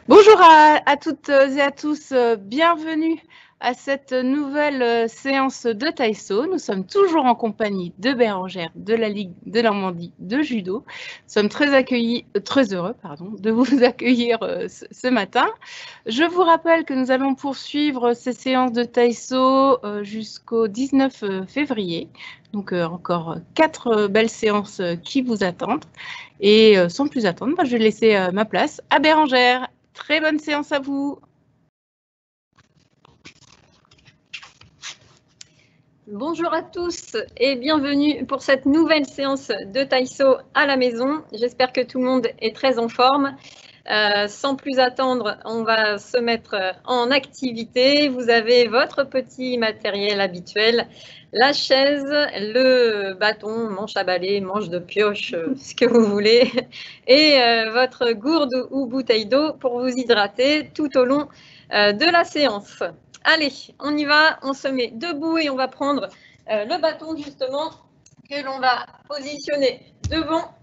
Bonjour à toutes et à tous, bienvenue à cette nouvelle séance de Taïso. Nous sommes toujours en compagnie de Bérangère de la Ligue de Normandie de Judo. Nous sommes très heureux de vous accueillir ce matin. Je vous rappelle que nous allons poursuivre ces séances de Taïso jusqu'au 19 février. Donc encore 4 belles séances qui vous attendent. Et sans plus attendre, je vais laisser ma place à Bérangère. Très bonne séance à vous. Bonjour à tous et bienvenue pour cette nouvelle séance de Taïso à la maison. J'espère que tout le monde est très en forme. Sans plus attendre, on va se mettre en activité. Vous avez votre petit matériel habituel, la chaise, le bâton, manche à balai, manche de pioche, ce que vous voulez, et votre gourde ou bouteille d'eau pour vous hydrater tout au long de la séance. Allez, on y va, on se met debout et on va prendre le bâton justement que l'on va positionner devant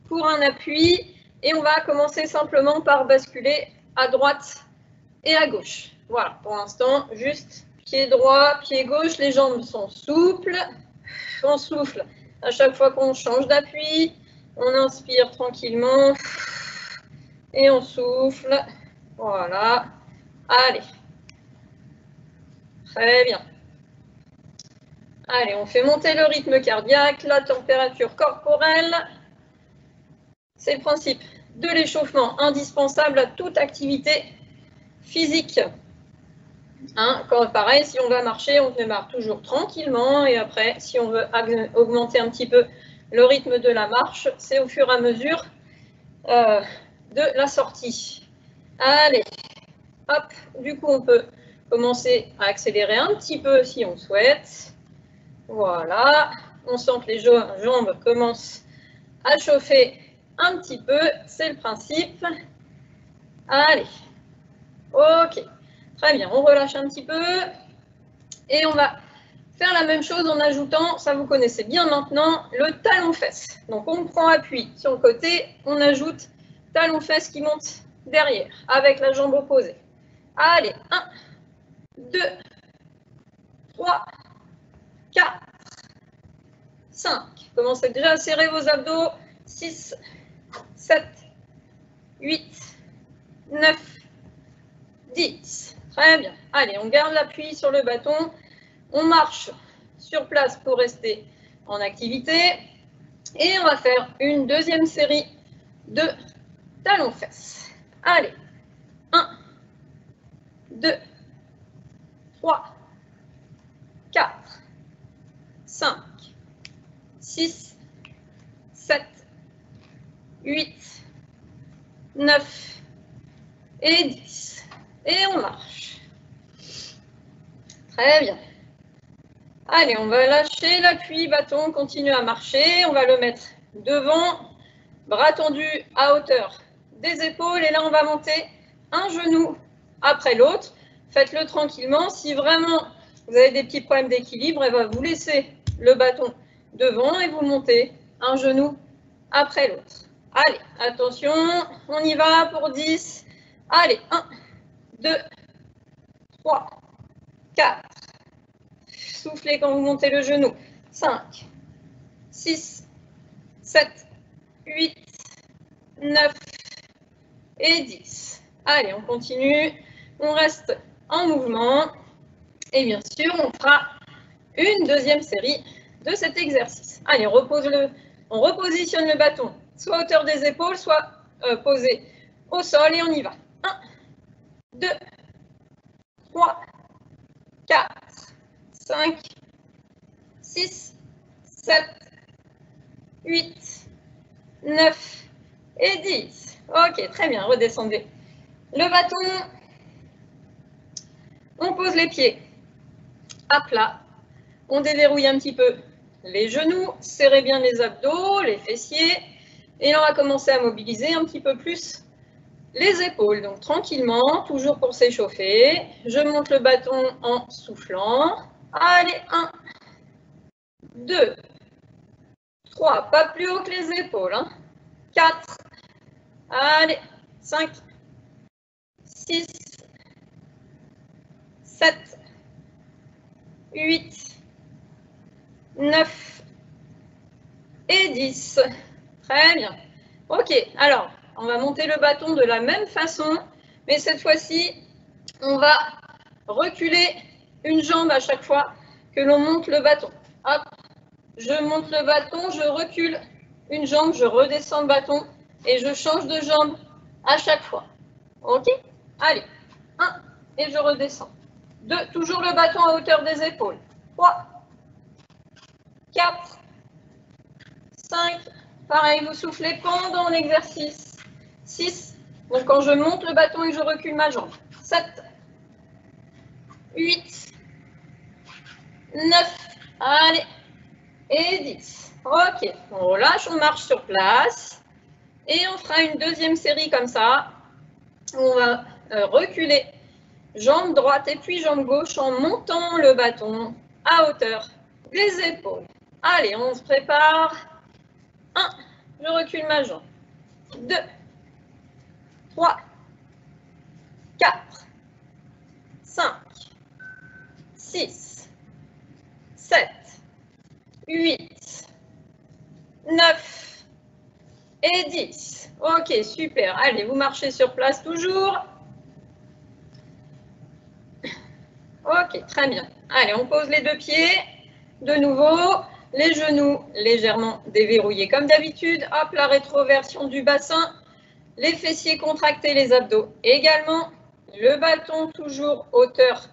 pour un appui. Et on va commencer simplement par basculer à droite et à gauche. Voilà, pour l'instant, juste pied droit, pied gauche, les jambes sont souples. On souffle à chaque fois qu'on change d'appui. On inspire tranquillement et on souffle. Voilà, allez. Très bien. Allez, on fait monter le rythme cardiaque, la température corporelle. C'est le principe de l'échauffement indispensable à toute activité physique. Quand pareil, si on va marcher, on démarre toujours tranquillement et après, si on veut augmenter un petit peu le rythme de la marche, c'est au fur et à mesure de la sortie. Allez, hop, du coup, on peut commencer à accélérer un petit peu si on souhaite. Voilà, on sent que les jambes commencent à chauffer un petit peu, c'est le principe. Allez, ok, très bien, on relâche un petit peu et on va faire la même chose en ajoutant, ça vous connaissez bien maintenant, le talon-fesse. Donc on prend appui sur le côté, on ajoute talon-fesse qui monte derrière avec la jambe opposée. Allez, 1, 2, 3, 4, 5. Commencez déjà à serrer vos abdos. 6, 7, 8, 9, 10. Très bien. Allez, on garde l'appui sur le bâton. On marche sur place pour rester en activité. Et on va faire une deuxième série de talons-fesses. Allez. 1, 2, 3, 4, 5, 6, 7, 8, 9 et 10. Et on marche. Très bien. Allez, on va lâcher l'appui, bâton, continue à marcher. On va le mettre devant, bras tendus à hauteur des épaules. Et là, on va monter un genou après l'autre. Faites-le tranquillement. Si vraiment vous avez des petits problèmes d'équilibre, vous laissez le bâton devant et vous montez un genou après l'autre. Allez, attention, on y va pour 10. Allez, 1, 2, 3, 4. Soufflez quand vous montez le genou. 5, 6, 7, 8, 9 et 10. Allez, on continue. On reste en mouvement. Et bien sûr, on fera une deuxième série de cet exercice. Allez, on repositionne le bâton, soit à hauteur des épaules, soit posé au sol. Et on y va. 1, 2, 3, 4, 5, 6, 7, 8, 9 et 10. Ok, très bien, redescendez le bâton. On pose les pieds à plat. On déverrouille un petit peu les genoux, serrez bien les abdos, les fessiers. Et on va commencer à mobiliser un petit peu plus les épaules. Donc tranquillement, toujours pour s'échauffer. Je monte le bâton en soufflant. Allez, 1, 2, 3, pas plus haut que les épaules. 4, allez, 5, 6, 7, 8, 9 et 10. Très bien. Ok, alors, on va monter le bâton de la même façon, mais cette fois-ci, on va reculer une jambe à chaque fois que l'on monte le bâton. Hop, je monte le bâton, je recule une jambe, je redescends le bâton et je change de jambe à chaque fois. Ok? Allez, 1 et je redescends. 2, toujours le bâton à hauteur des épaules. 3, 4, 5, pareil, vous soufflez pendant l'exercice. 6, donc quand je monte le bâton et que je recule ma jambe. 7, 8, 9, allez, et 10. Ok, on relâche, on marche sur place. Et on fera une deuxième série comme ça. On va reculer jambe droite et puis jambe gauche en montant le bâton à hauteur des épaules. Allez, on se prépare. 1, je recule ma jambe. 2, 3, 4, 5, 6, 7, 8, 9 et 10. Ok, super. Allez, vous marchez sur place toujours. Ok, très bien. Allez, on pose les deux pieds. De nouveau, les genoux légèrement déverrouillés comme d'habitude. Hop, la rétroversion du bassin. Les fessiers contractés, les abdos également. Le bâton toujours hauteur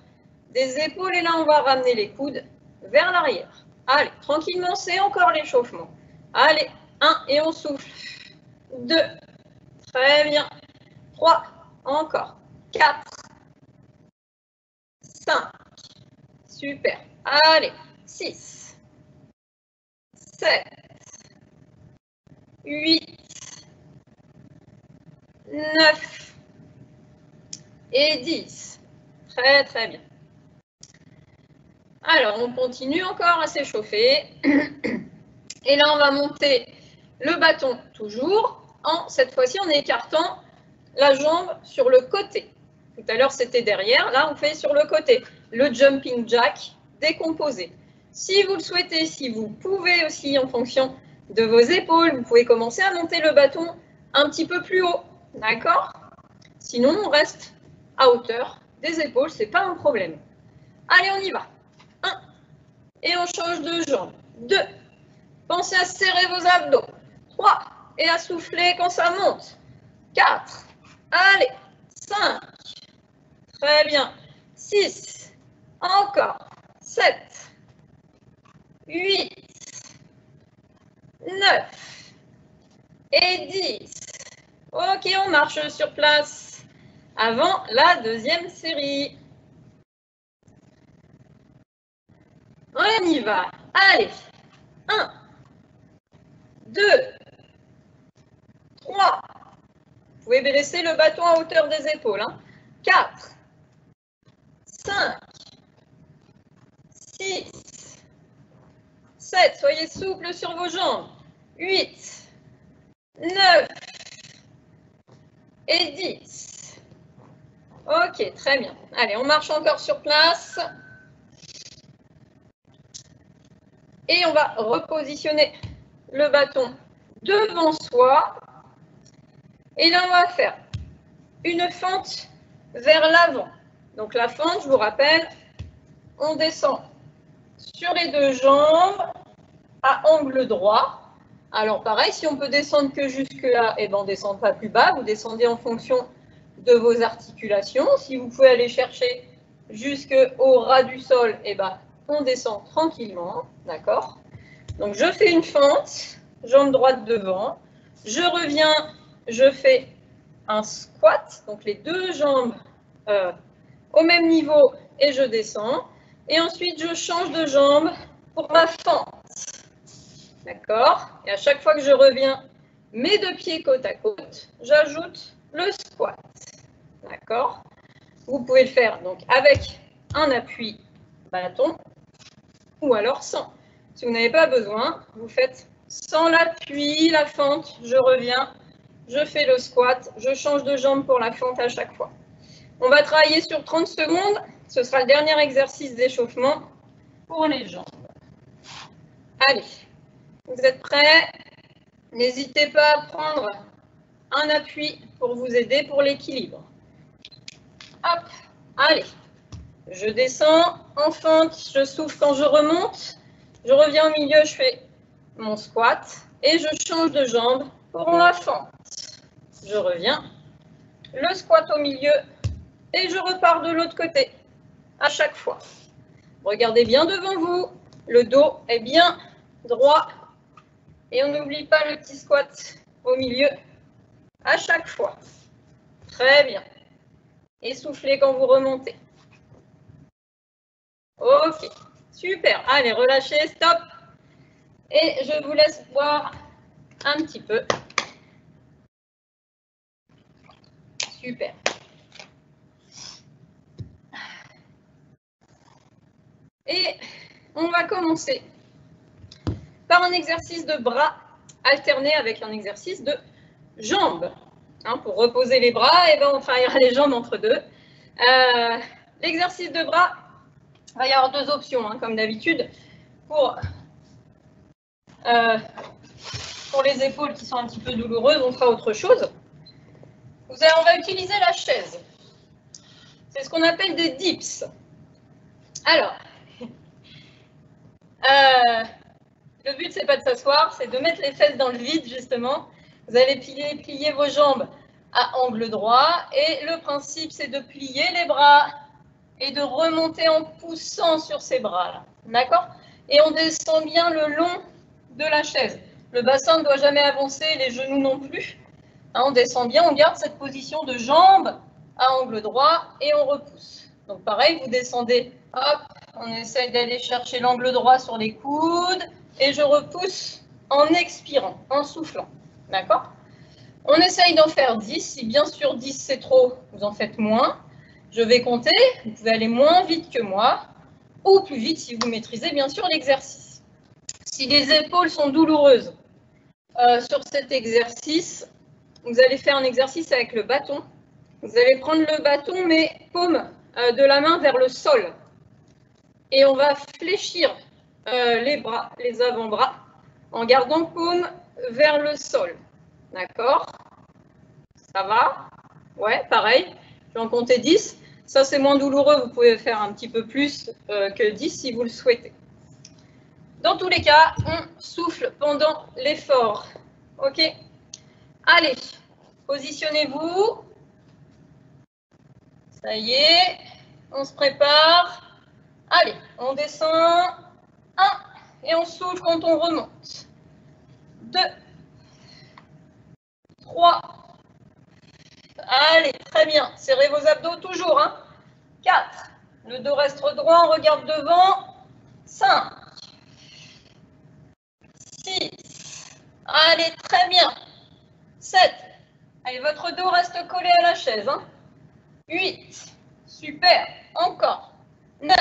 des épaules. Et là, on va ramener les coudes vers l'arrière. Allez, tranquillement, c'est encore l'échauffement. Allez, 1 et on souffle. 2, très bien. 3, encore. 4, 5, super. Allez, 6, 7, 8, 9 et 10. Très, très bien. Alors, on continue encore à s'échauffer. Et là, on va monter le bâton toujours, cette fois-ci en écartant la jambe sur le côté. Tout à l'heure, c'était derrière. Là, on fait sur le côté. Le jumping jack décomposé. Si vous le souhaitez, si vous pouvez aussi, en fonction de vos épaules, vous pouvez commencer à monter le bâton un petit peu plus haut. D'accord? Sinon, on reste à hauteur des épaules. Ce n'est pas un problème. Allez, on y va. 1. Et on change de jambe. 2. Pensez à serrer vos abdos. 3. Et à souffler quand ça monte. 4. Allez. 5. Très bien. 6. Encore. 7. 8. 9. Et 10. Ok, on marche sur place avant la deuxième série. On y va. Allez. 1. 2. 3. Vous pouvez dresser le bâton à hauteur des épaules. 4. 5. 6. 7. Soyez souple sur vos jambes. 8. 9. Et 10. Ok, très bien. Allez, on marche encore sur place. Et on va repositionner le bâton devant soi. Et là, on va faire une fente vers l'avant. Donc la fente, je vous rappelle, on descend sur les deux jambes à angle droit. Alors pareil, si on peut descendre que jusque là, et ben on ne descend pas plus bas. Vous descendez en fonction de vos articulations. Si vous pouvez aller chercher jusqu'au ras du sol, et ben on descend tranquillement. D'accord? Donc je fais une fente, jambe droite devant. Je reviens, je fais un squat, donc les deux jambes au même niveau et je descends. Et ensuite, je change de jambe pour ma fente. D'accord? Et à chaque fois que je reviens, mes deux pieds côte à côte, j'ajoute le squat. D'accord? Vous pouvez le faire donc avec un appui bâton ou alors sans. Si vous n'avez pas besoin, vous faites sans l'appui, la fente, je reviens, je fais le squat, je change de jambe pour la fente à chaque fois. On va travailler sur 30 secondes. Ce sera le dernier exercice d'échauffement pour les jambes. Allez, vous êtes prêts? N'hésitez pas à prendre un appui pour vous aider pour l'équilibre. Hop, allez. Je descends en fente, je souffle quand je remonte. Je reviens au milieu, je fais mon squat et je change de jambe pour la fente. Je reviens, le squat au milieu et je repars de l'autre côté à chaque fois. Regardez bien devant vous, le dos est bien droit et on n'oublie pas le petit squat au milieu à chaque fois. Très bien. Et soufflez quand vous remontez. Ok, super. Allez, relâchez, stop. Et je vous laisse voir un petit peu. Super. Et on va commencer par un exercice de bras alterné avec un exercice de jambes. Hein, pour reposer les bras, et ben on travaillera les jambes entre deux. L'exercice de bras, il va y avoir deux options, hein, comme d'habitude. Pour les épaules qui sont un petit peu douloureuses, on fera autre chose. On va utiliser la chaise. C'est ce qu'on appelle des dips. Alors, le but, c'est pas de s'asseoir, c'est de mettre les fesses dans le vide, justement. Vous allez plier vos jambes à angle droit. Et le principe, c'est de plier les bras et de remonter en poussant sur ces bras-là. D'accord? Et on descend bien le long de la chaise. Le bassin ne doit jamais avancer, les genoux non plus. Hein, on descend bien, on garde cette position de jambes à angle droit et on repousse. Donc pareil, vous descendez, hop, on essaye d'aller chercher l'angle droit sur les coudes et je repousse en expirant, en soufflant. D'accord? On essaye d'en faire 10. Si bien sûr 10 c'est trop, vous en faites moins. Je vais compter, vous pouvez aller moins vite que moi ou plus vite si vous maîtrisez bien sûr l'exercice. Si les épaules sont douloureuses sur cet exercice, vous allez faire un exercice avec le bâton. Vous allez prendre le bâton, mais paume de la main vers le sol. Et on va fléchir les bras, les avant-bras, en gardant paume vers le sol. D'accord? Ça va? Ouais, pareil. Je vais en compter 10. Ça, c'est moins douloureux. Vous pouvez faire un petit peu plus que 10 si vous le souhaitez. Dans tous les cas, on souffle pendant l'effort. OK? Allez, positionnez-vous. Ça y est, on se prépare. Allez, on descend. 1, et on souffle quand on remonte. 2, 3. Allez, très bien. Serrez vos abdos toujours. Hein. 4. Le dos reste droit, on regarde devant. 5. 6. Allez, très bien. 7. Allez, votre dos reste collé à la chaise. Hein. 8. Super. Encore. 9.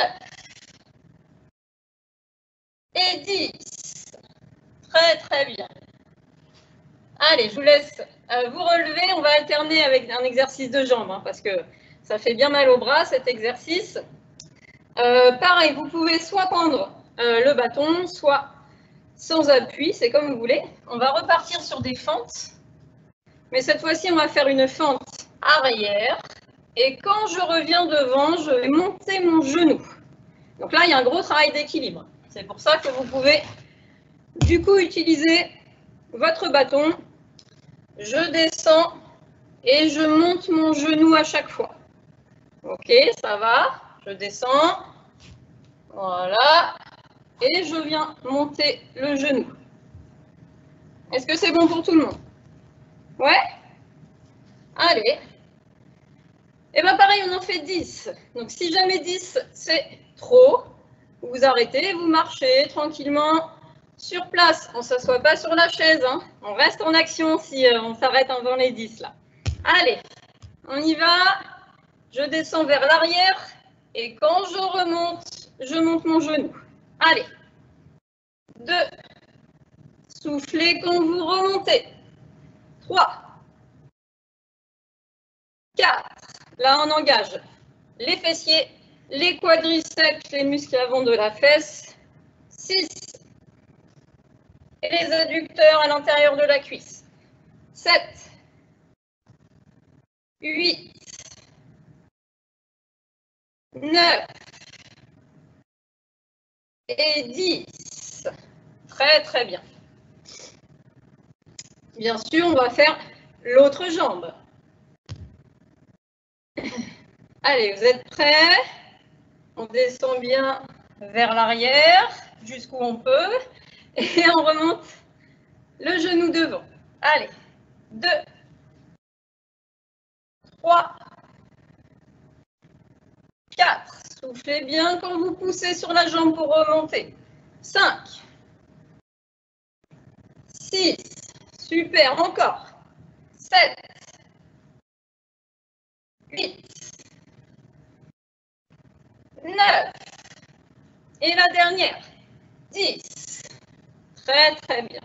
Et 10. Très, très bien. Allez, je vous laisse vous relever. On va alterner avec un exercice de jambes, hein, parce que ça fait bien mal au bras, cet exercice. Pareil, vous pouvez soit prendre le bâton, soit sans appui, c'est comme vous voulez. On va repartir sur des fentes. Mais cette fois-ci, on va faire une fente arrière. Et quand je reviens devant, je vais monter mon genou. Donc là, il y a un gros travail d'équilibre. C'est pour ça que vous pouvez du coup utiliser votre bâton. Je descends et je monte mon genou à chaque fois. Ok, ça va. Je descends. Voilà. Et je viens monter le genou. Est-ce que c'est bon pour tout le monde? Ouais? Allez. Et bien pareil, on en fait 10. Donc si jamais 10, c'est trop, vous arrêtez, vous marchez tranquillement sur place. On ne s'assoit pas sur la chaise. Hein. On reste en action si on s'arrête avant les 10 là. Allez, on y va. Je descends vers l'arrière. Et quand je remonte, je monte mon genou. Allez. 2. Soufflez quand vous remontez. 3, 4. Là, on engage les fessiers, les quadriceps, les muscles avant de la fesse. 6. Et les adducteurs à l'intérieur de la cuisse. 7. 8. 9. Et 10. Très, très bien. Bien sûr, on va faire l'autre jambe. Allez, vous êtes prêts? On descend bien vers l'arrière, jusqu'où on peut. Et on remonte le genou devant. Allez, 2, 3, 4. Soufflez bien quand vous poussez sur la jambe pour remonter. 5, 6, super, encore. 7, 8, 9, et la dernière, 10. Très, très bien.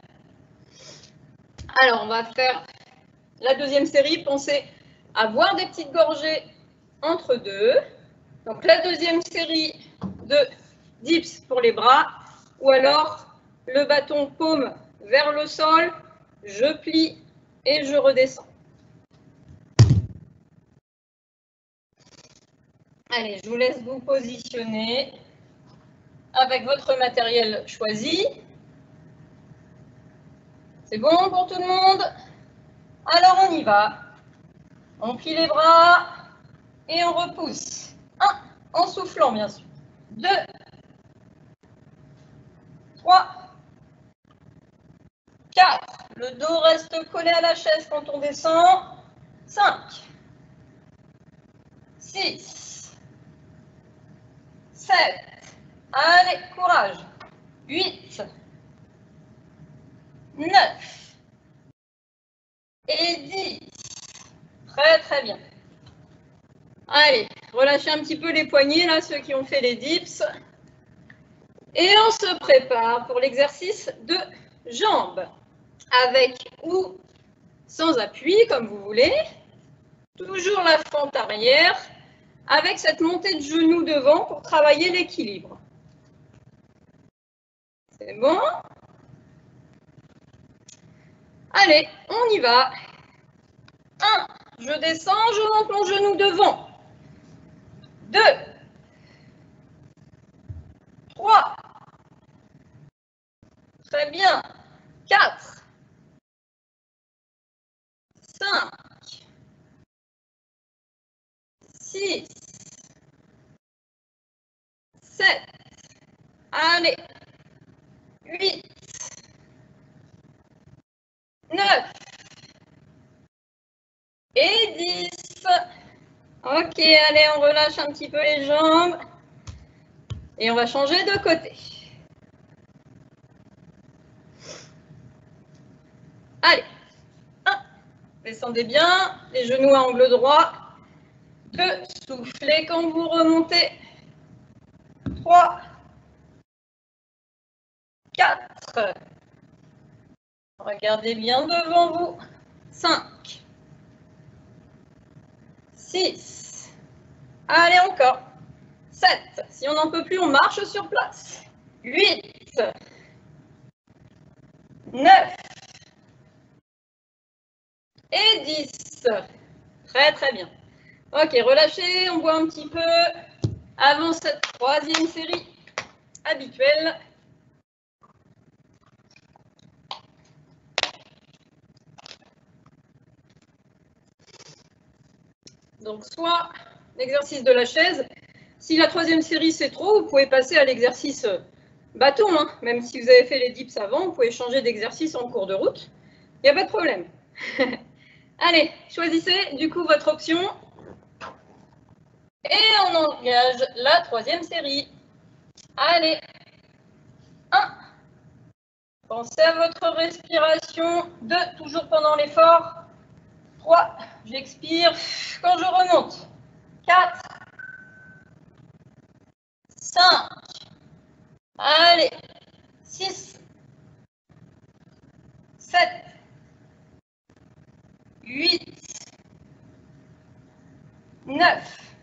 Alors, on va faire la deuxième série. Pensez à boire des petites gorgées entre deux. Donc, la deuxième série de dips pour les bras, ou alors le bâton paume vers le sol, je plie et je redescends. Allez, je vous laisse vous positionner avec votre matériel choisi. C'est bon pour tout le monde? Alors, on y va. On plie les bras et on repousse. 1, en soufflant, bien sûr. 2, 3, 4. Le dos reste collé à la chaise quand on descend. 5, 6, 7. Allez, courage. 8, 9 et 10. Très, très bien. Allez, relâchez un petit peu les poignets, là, ceux qui ont fait les dips. Et on se prépare pour l'exercice de jambes. Avec ou sans appui, comme vous voulez. Toujours la fente arrière, avec cette montée de genoux devant pour travailler l'équilibre. C'est bon? Allez, on y va. 1, je descends, je monte mon genou devant. 2, 3, très bien. 4, 5, 6, 7, allez, 8, 9 et 10. Ok, allez, on relâche un petit peu les jambes et on va changer de côté. Allez, 1, descendez bien, les genoux à angle droit. 2, soufflez quand vous remontez. 3, 4, regardez bien devant vous. 5, 6, allez encore. 7, si on n'en peut plus, on marche sur place. 8, 9 et 10. Très, très bien. Ok, relâchez, on boit un petit peu avant cette troisième série habituelle. Donc, soit l'exercice de la chaise. Si la troisième série, c'est trop, vous pouvez passer à l'exercice bâton. Hein. Même si vous avez fait les dips avant, vous pouvez changer d'exercice en cours de route. Il n'y a pas de problème. Allez, choisissez du coup votre option. Et on engage la troisième série. Allez. 1. Pensez à votre respiration. 2. Toujours pendant l'effort. 3. J'expire quand je remonte. 4. 5. Allez. 6. 7, 8, 9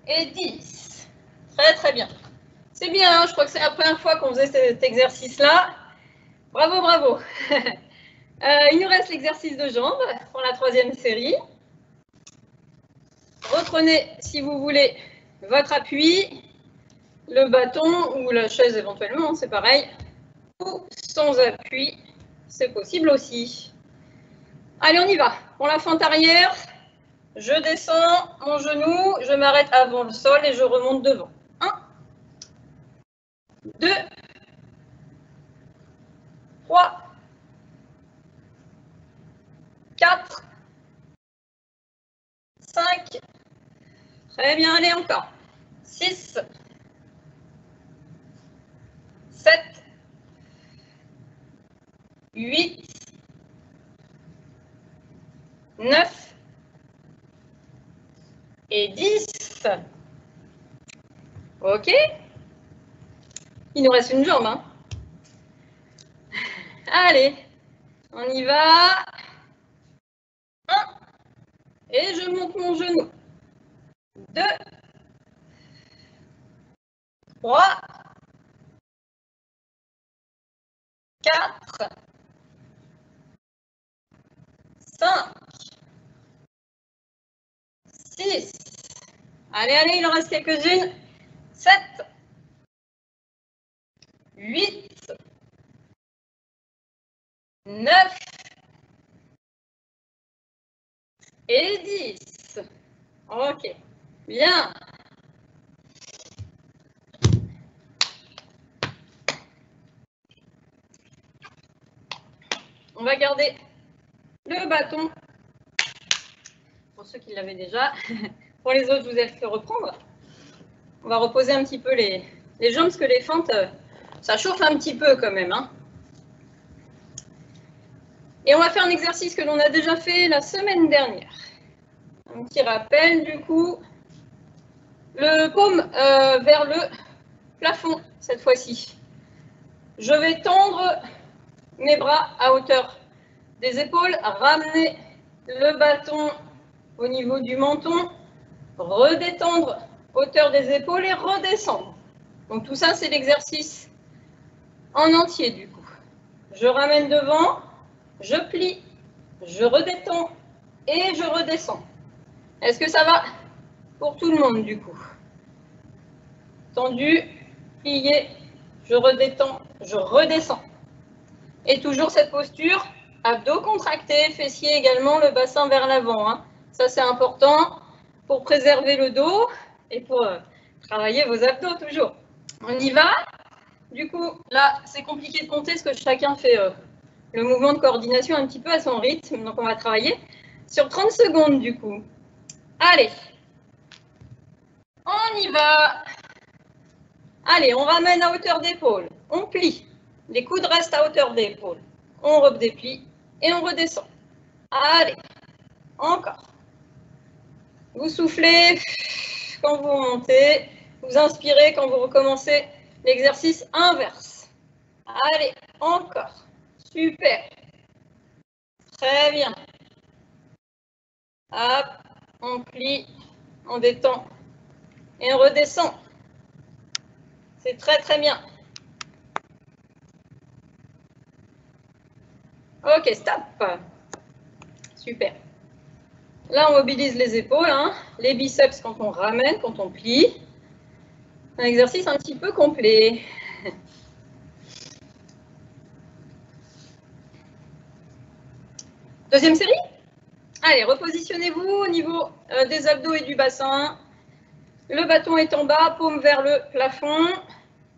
et 10. Très, très bien. C'est bien, hein, je crois que c'est la première fois qu'on faisait cet exercice-là. Bravo, bravo. Il nous reste l'exercice de jambes pour la troisième série. Reprenez, si vous voulez, votre appui, le bâton ou la chaise éventuellement, c'est pareil. Ou sans appui, c'est possible aussi. Allez, on y va. Pour la fente arrière, je descends mon genou, je m'arrête avant le sol et je remonte devant. 1, 2, 3, 4, 5. Très bien, allez, encore. 6, 7, 8, 9 et 10. OK. Il nous reste une jambe, hein. Allez, on y va. 1. Et je monte mon genou. 2, 3, 4, 5, 6. Allez, allez, il en reste quelques-unes. 7, 8, 9 et 10. OK, bien. On va garder le bâton pour ceux qui l'avaient déjà. Pour les autres, je vous ai fait reprendre. On va reposer un petit peu les jambes parce que les fentes, ça chauffe un petit peu quand même, hein. Et on va faire un exercice que l'on a déjà fait la semaine dernière. Un petit rappel du coup. Le paume vers le plafond cette fois-ci. Je vais tendre mes bras à hauteur des épaules, ramener le bâton au niveau du menton, redétendre hauteur des épaules et redescendre. Donc tout ça, c'est l'exercice en entier du coup. Je ramène devant, je plie, je redétends et je redescends. Est-ce que ça va pour tout le monde du coup? Tendu, plié, je redétends, je redescends. Et toujours cette posture, abdos contractés, fessiers également, le bassin vers l'avant, hein. Ça, c'est important pour préserver le dos et pour travailler vos abdos toujours. On y va. Du coup, là, c'est compliqué de compter parce que chacun fait le mouvement de coordination un petit peu à son rythme. Donc, on va travailler sur 30 secondes du coup. Allez, on y va. Allez, on ramène à hauteur d'épaule. On plie. Les coudes restent à hauteur d'épaule. On redéplie et on redescend. Allez, encore. Vous soufflez quand vous montez. Vous inspirez quand vous recommencez l'exercice inverse. Allez, encore. Super. Très bien. Hop, on plie, on détend et on redescend. C'est très très bien. Ok, stop. Super. Là, on mobilise les épaules, hein, les biceps quand on ramène, quand on plie. Un exercice un petit peu complet. Deuxième série. Allez, repositionnez-vous au niveau des abdos et du bassin. Le bâton est en bas, paume vers le plafond.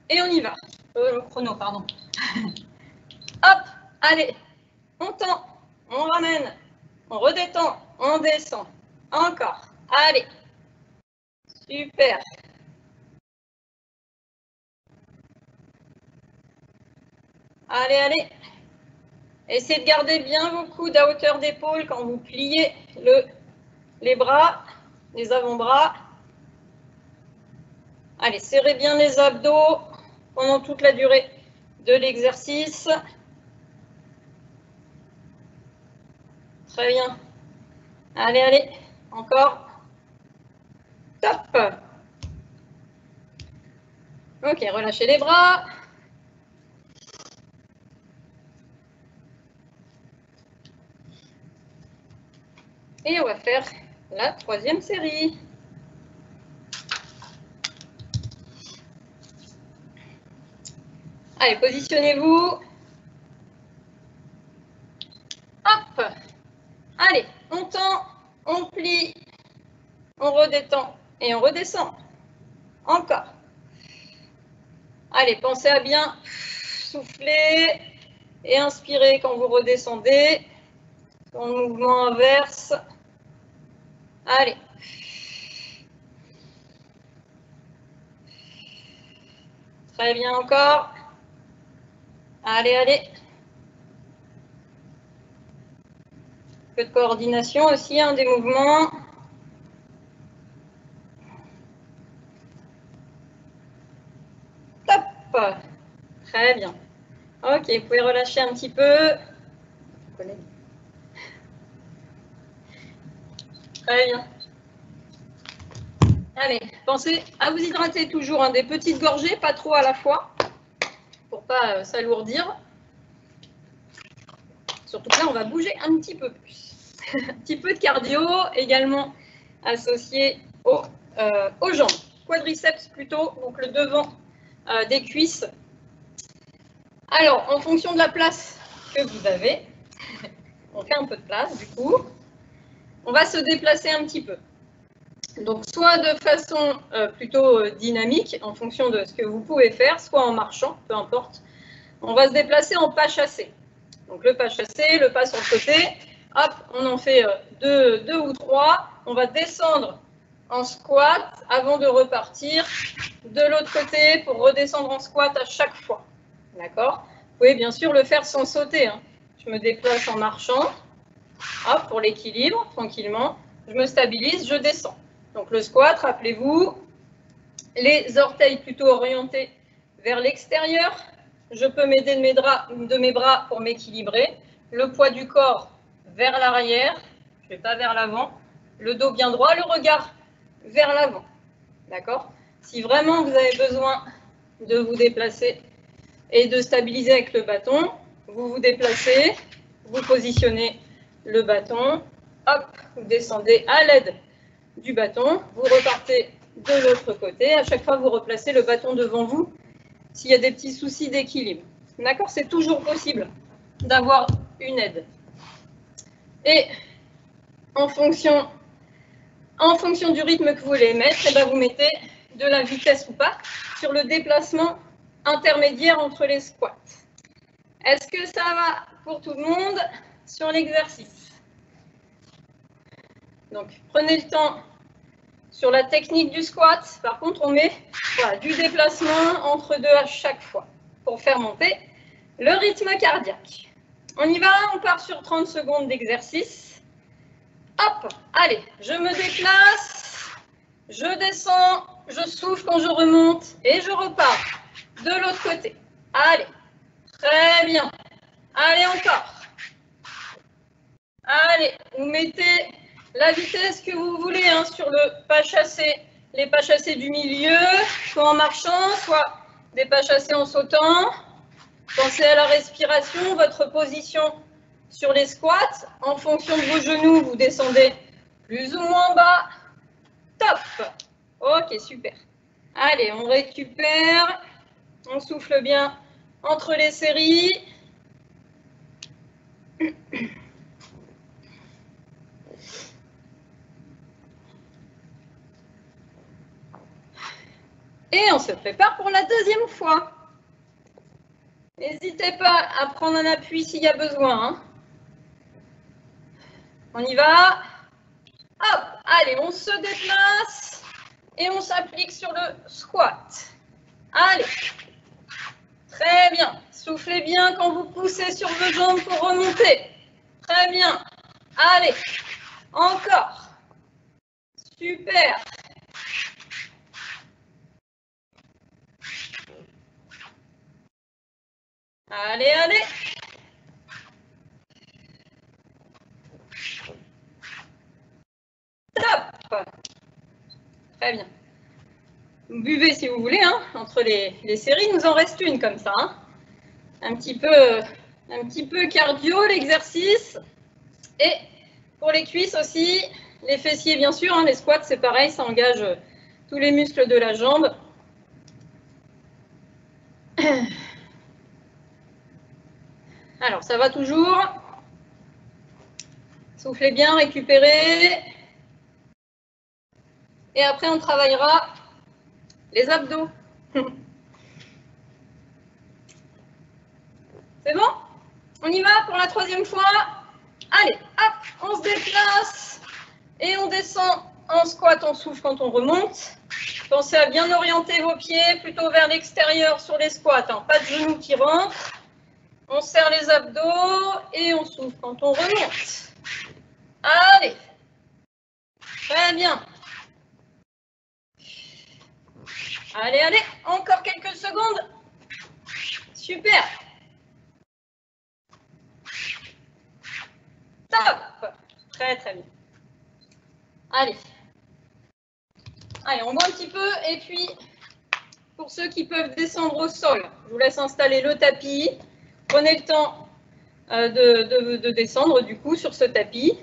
Et on y va. Le chrono, pardon. Hop, allez. On tend, on ramène, on redétend, on descend. Encore. Allez. Super. Allez, allez. Essayez de garder bien vos coudes à hauteur d'épaule quand vous pliez les bras, les avant-bras. Allez, serrez bien les abdos pendant toute la durée de l'exercice. Très bien. Allez, allez. Encore. Top. Ok, relâchez les bras. Et on va faire la troisième série. Allez, positionnez-vous. Hop. Allez, on tend, on plie, on redétend et on redescend. Encore. Allez, pensez à bien souffler et inspirer quand vous redescendez. Dans le mouvement inverse. Allez. Très bien encore. Allez, allez. Un peu de coordination aussi, hein, des mouvements. Top. Très bien. Ok, vous pouvez relâcher un petit peu. Très bien. Allez, pensez à vous hydrater toujours, hein, des petites gorgées, pas trop à la fois, pour pas s'alourdir. Surtout que là, on va bouger un petit peu plus. Un petit peu de cardio également associé aux jambes. Quadriceps plutôt, donc le devant des cuisses. Alors, en fonction de la place que vous avez, on fait un peu de place du coup, on va se déplacer un petit peu. Donc, soit de façon plutôt dynamique, en fonction de ce que vous pouvez faire, soit en marchant, peu importe. On va se déplacer en pas chassé. Donc, le pas chassé, le pas sur le côté. Hop, on en fait deux ou trois. On va descendre en squat avant de repartir de l'autre côté pour redescendre en squat à chaque fois. D'accord? Vous pouvez bien sûr le faire sans sauter, hein. Je me déplace en marchant. Hop, pour l'équilibre, tranquillement. Je me stabilise, je descends. Donc le squat, rappelez-vous, les orteils plutôt orientés vers l'extérieur. Je peux m'aider de mes bras pour m'équilibrer. Le poids du corps vers l'arrière, je ne vais pas vers l'avant. Le dos bien droit, le regard vers l'avant. D'accord? Si vraiment vous avez besoin de vous déplacer et de stabiliser avec le bâton, vous vous déplacez, vous positionnez le bâton, hop, vous descendez à l'aide du bâton, vous repartez de l'autre côté. À chaque fois, vous replacez le bâton devant vous s'il y a des petits soucis d'équilibre. D'accord? C'est toujours possible d'avoir une aide. Et en fonction du rythme que vous voulez mettre, et bien vous mettez de la vitesse ou pas sur le déplacement intermédiaire entre les squats. Est-ce que ça va pour tout le monde sur l'exercice? Donc, prenez le temps sur la technique du squat. Par contre, on met du déplacement entre deux à chaque fois pour faire monter le rythme cardiaque. On y va, on part sur 30 secondes d'exercice. Hop, allez, je me déplace, je descends, je souffle quand je remonte et je repars de l'autre côté. Allez, très bien. Allez, encore. Allez, vous mettez la vitesse que vous voulez hein, sur le pas chassé, les pas chassés du milieu, soit en marchant, soit des pas chassés en sautant. Pensez à la respiration, votre position sur les squats. En fonction de vos genoux, vous descendez plus ou moins bas. Top. Ok, super. Allez, on récupère. On souffle bien entre les séries. Et on se prépare pour la deuxième fois. N'hésitez pas à prendre un appui s'il y a besoin. Hein. On y va. Hop, allez, on se déplace et on s'applique sur le squat. Allez. Très bien. Soufflez bien quand vous poussez sur vos jambes pour remonter. Très bien. Allez. Encore. Super. Allez, allez. Très bien. Vous buvez si vous voulez, hein, entre les séries, il nous en reste une comme ça. Hein. Un petit peu cardio, l'exercice. Et pour les cuisses aussi, les fessiers bien sûr, hein, les squats c'est pareil, ça engage tous les muscles de la jambe. Alors, ça va toujours. Soufflez bien, récupérez. Et après, on travaillera les abdos. C'est bon? On y va pour la troisième fois. Allez, hop, on se déplace et on descend en squat, on souffle quand on remonte. Pensez à bien orienter vos pieds plutôt vers l'extérieur sur les squats, hein. Pas de genoux qui rentrent. On serre les abdos et on souffle quand on remonte. Allez, très bien. Allez, allez, encore quelques secondes. Super. Top. Très, très bien. Allez. Allez, on voit un petit peu et puis pour ceux qui peuvent descendre au sol, je vous laisse installer le tapis. Prenez le temps de descendre du coup sur ce tapis.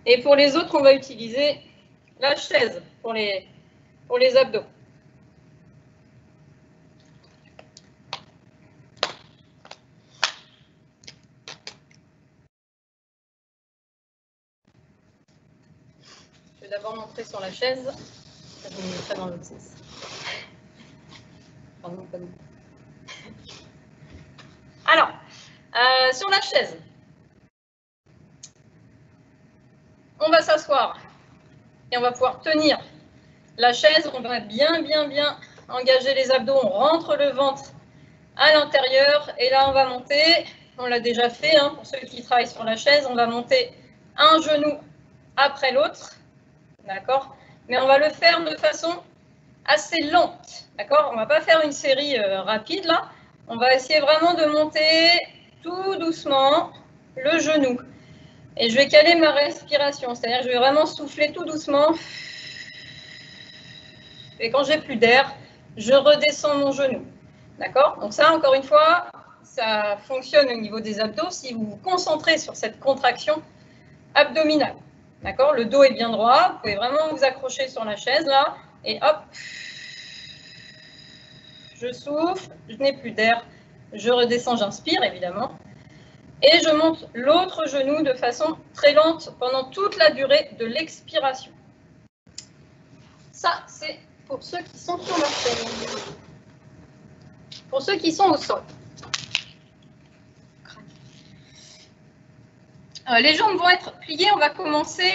Et pour les autres, on va utiliser la chaise pour les abdos. Je vais d'abord montrer sur la chaise. Ça je me mettrai dans l'autre sens. Pardon, pardon. Alors, sur la chaise, on va s'asseoir et on va pouvoir tenir la chaise. On va bien engager les abdos. On rentre le ventre à l'intérieur et là, on va monter. On l'a déjà fait, hein, pour ceux qui travaillent sur la chaise. On va monter un genou après l'autre. D'accord? Mais on va le faire de façon assez lente. D'accord? On ne va pas faire une série rapide là. On va essayer vraiment de monter tout doucement le genou. Et je vais caler ma respiration, c'est-à-dire que je vais vraiment souffler tout doucement. Et quand j'ai plus d'air, je redescends mon genou. D'accord? Donc ça, encore une fois, ça fonctionne au niveau des abdos si vous vous concentrez sur cette contraction abdominale. D'accord? Le dos est bien droit, vous pouvez vraiment vous accrocher sur la chaise là, et hop, je souffle, je n'ai plus d'air, je redescends, j'inspire évidemment, et je monte l'autre genou de façon très lente pendant toute la durée de l'expiration. Ça, c'est pour ceux qui sont sur leur chaise. Pour ceux qui sont au sol. Les jambes vont être pliées, on va commencer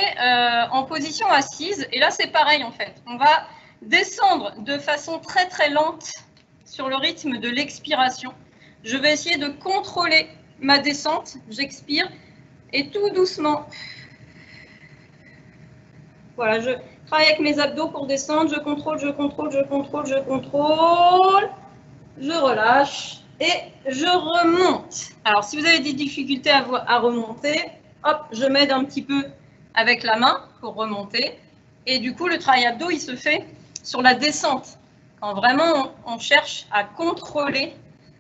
en position assise. Et là, c'est pareil en fait. On va descendre de façon très lente sur le rythme de l'expiration. Je vais essayer de contrôler ma descente. J'expire et tout doucement. Voilà, je travaille avec mes abdos pour descendre. Je contrôle, je contrôle, je contrôle, je contrôle. Je relâche et je remonte. Alors, si vous avez des difficultés à remonter, hop, je m'aide un petit peu avec la main pour remonter. Et du coup, le travail abdos, il se fait sur la descente. Quand vraiment on cherche à contrôler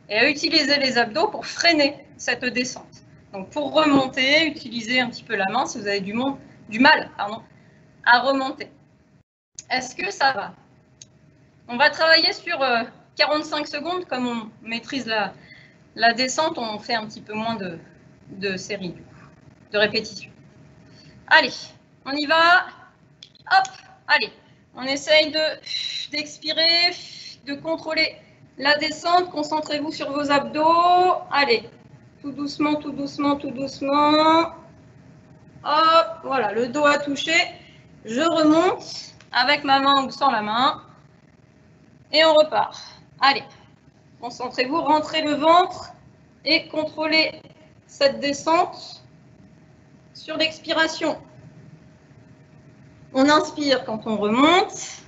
et à utiliser les abdos pour freiner cette descente. Donc, pour remonter, utilisez un petit peu la main si vous avez du mal à remonter. Est-ce que ça va? On va travailler sur 45 secondes, comme on maîtrise la descente, on fait un petit peu moins de séries, de répétitions. Allez, on y va. Hop, allez, on essaye d'expirer, de contrôler la descente. Concentrez-vous sur vos abdos. Allez, tout doucement, tout doucement, tout doucement. Hop, voilà, le dos a touché. Je remonte avec ma main ou sans la main. Et on repart. Allez, concentrez-vous, rentrez le ventre et contrôlez cette descente sur l'expiration. On inspire quand on remonte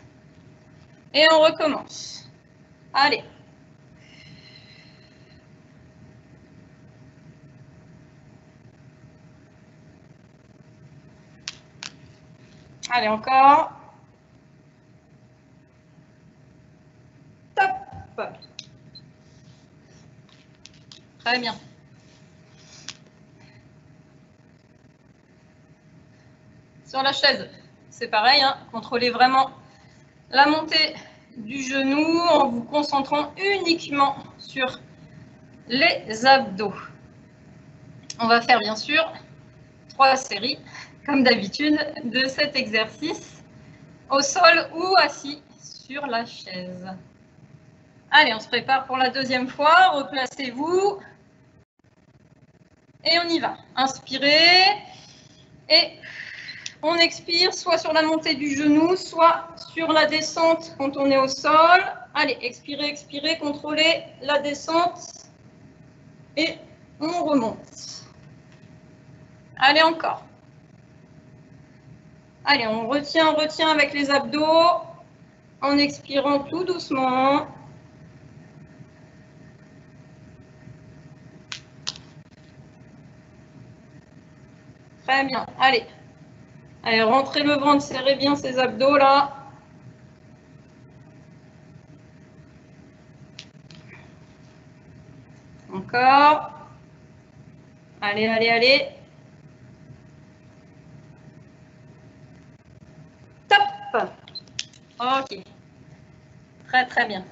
et on recommence. Allez. Allez, encore. Très bien. Sur la chaise, c'est pareil, hein, contrôlez vraiment la montée du genou en vous concentrant uniquement sur les abdos. On va faire bien sûr 3 séries, comme d'habitude, de cet exercice au sol ou assis sur la chaise. Allez, on se prépare pour la deuxième fois. Replacez-vous. Et on y va. Inspirez. Et on expire, soit sur la montée du genou, soit sur la descente quand on est au sol. Allez, expirez, expirez, contrôlez la descente. Et on remonte. Allez, encore. Allez, on retient avec les abdos en expirant tout doucement. Très bien. Allez. Allez, rentrez le ventre, serrez bien ces abdos là. Encore. Allez, allez, allez. Top. Ok. Très, très bien.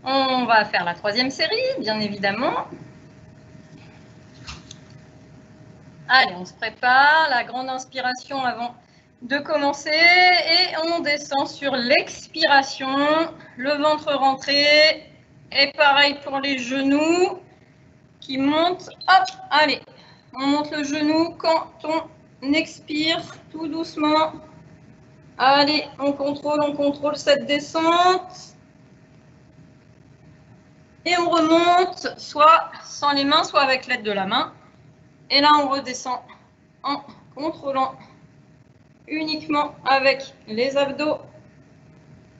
On va faire la troisième série, bien évidemment. Allez, on se prépare, la grande inspiration avant de commencer et on descend sur l'expiration, le ventre rentré et pareil pour les genoux qui montent. Hop, allez, on monte le genou quand on expire tout doucement. Allez, on contrôle cette descente. Et on remonte, soit sans les mains, soit avec l'aide de la main. Et là, on redescend en contrôlant uniquement avec les abdos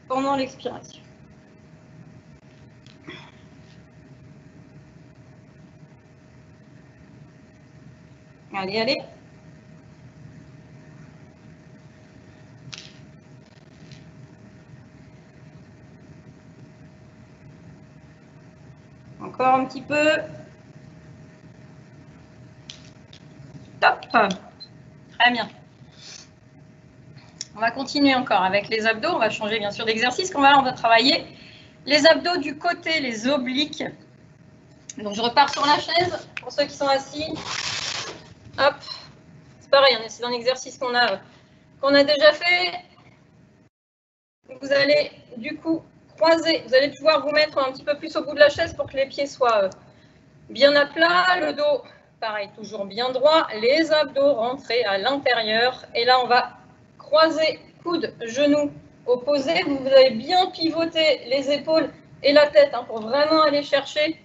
pendant l'expiration. Allez, allez. Encore un petit peu. Top. Très bien. On va continuer encore avec les abdos. On va changer bien sûr d'exercice. On va travailler les abdos du côté, les obliques. Donc je repars sur la chaise pour ceux qui sont assis. Hop. C'est pareil, c'est un exercice qu'on a déjà fait. Vous allez du coup croiser. Vous allez pouvoir vous mettre un petit peu plus au bout de la chaise pour que les pieds soient bien à plat. Le dos, pareil, toujours bien droit. Les abdos rentrés à l'intérieur. Et là, on va croiser coudes, genoux opposés. Vous allez bien pivoter les épaules et la tête pour vraiment aller chercher